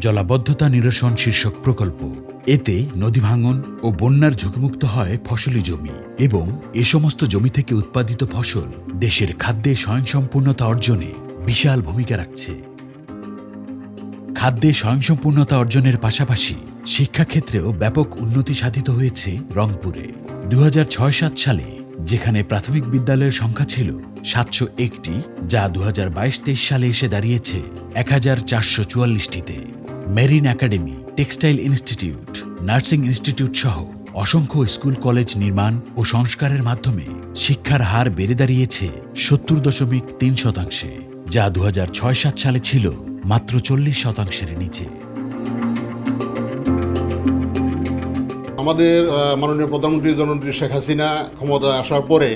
জলাবদ্ধতা নিরসন শীর্ষক প্রকল্প। এতে নদী ভাঙন ও বন্যার ঝুঁকিমুক্ত হয় ফসলি জমি এবং এ সমস্ত জমি থেকে উৎপাদিত ফসল দেশের খাদ্যে স্বয়ংসম্পূর্ণতা অর্জনে বিশাল ভূমিকা রাখছে। খাদ্যে স্বয়ংসম্পূর্ণতা অর্জনের পাশাপাশি শিক্ষাক্ষেত্রেও ব্যাপক উন্নতি সাধিত হয়েছে রংপুরে। 2006-07 সালে যেখানে প্রাথমিক বিদ্যালয়ের সংখ্যা ছিল 701টি, যা 2022-23 সালে এসে দাঁড়িয়েছে 1444টিতে। Marine academy, textile institute, nursing institute সহ অসংখ্য স্কুল কলেজ নির্মাণ ও সংস্কারের মাধ্যমে শিক্ষার হার বেড়ে দাঁড়িয়েছে 70.3%, যা 2006-07 সালে ছিল মাত্র 40%-এর নিচে। আমাদের মাননীয় প্রধানমন্ত্রী জননেত্রী শেখ হাসিনা ক্ষমতায় আসার পরে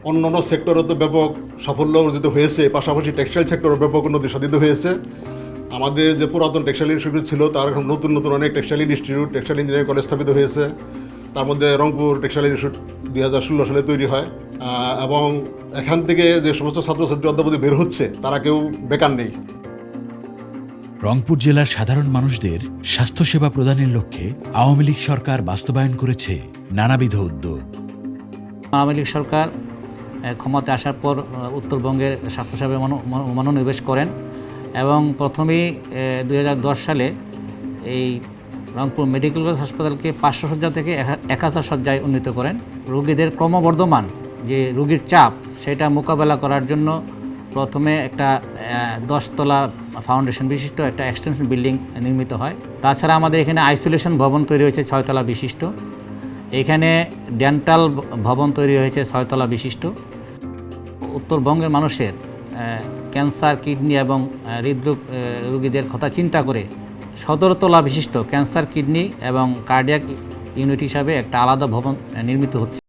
অন্যান্য সেক্টরে তো ব্যাপক সাফল্য অর্জিত হয়েছে, পাশাপাশি টেক্সটাইল সেক্টরও ব্যাপক উন্নতি সাধিত হয়েছে। আমাদের যে পুরাতন টেক্সটাইল ইনস্টিটিউট ছিল তার এখন নতুন নতুন অনেক textile institute, textile engineering college স্থাপিত হয়েছে। তার মধ্যে রংপুর টেক্সটাইল ইনস্টিটিউট 2016 সালে তৈরি হয় এবং এখান থেকে যে সমস্ত ছাত্রছাত্রী অধ্যাপতি বের হচ্ছে তারা কেউ বেকার নেই। রংপুর জেলার সাধারণ মানুষদের স্বাস্থ্যসেবা প্রদানের লক্ষ্যে আওয়ামী লীগ সরকার বাস্তবায়ন করেছে নানাবিধ উদ্যোগ। আওয়ামী লীগ সরকার ক্ষমতায় আসার পর উত্তরবঙ্গের স্বাস্থ্যসেবায় মনোনিবেশ করেন এবং প্রথমেই 2010 সালে এই রংপুর মেডিকেল কলেজ হাসপাতালকে 500 শয্যা থেকে 1000 শয্যায় উন্নীত করেন। রোগীদের ক্রমবর্ধমান যে রোগীর চাপ সেটা মোকাবেলা করার জন্য প্রথমে একটা 10 তলা ফাউন্ডেশন বিশিষ্ট একটা এক্সটেনশন বিল্ডিং নির্মিত হয়। তাছাড়া আমাদের এখানে আইসোলেশন ভবন তৈরি হয়েছে 6 তলা বিশিষ্ট। এখানে ডেন্টাল ভবন তৈরি হয়েছে 6 তলা বিশিষ্ট। উত্তরবঙ্গের মানুষের ক্যান্সার, কিডনি এবং হৃদরোগ রোগীদের কথা চিন্তা করে 17 তলা বিশিষ্ট ক্যান্সার, কিডনি এবং কার্ডিয়াক ইউনিট হিসাবে একটা আলাদা ভবন নির্মিত হচ্ছে।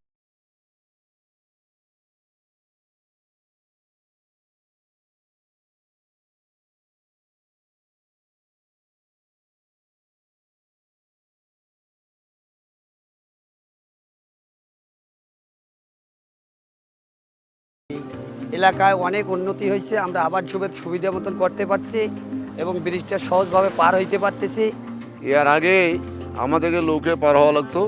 এলাকায় অনেক উন্নতি হয়েছে, আমরা আবার সুবিধা মতন করতে পারছি এবং ব্রিজটা সহজভাবে পার হইতে পারতেছি। এর আগে আমাদেরকে নৌকে পার হওয়া লাগতো,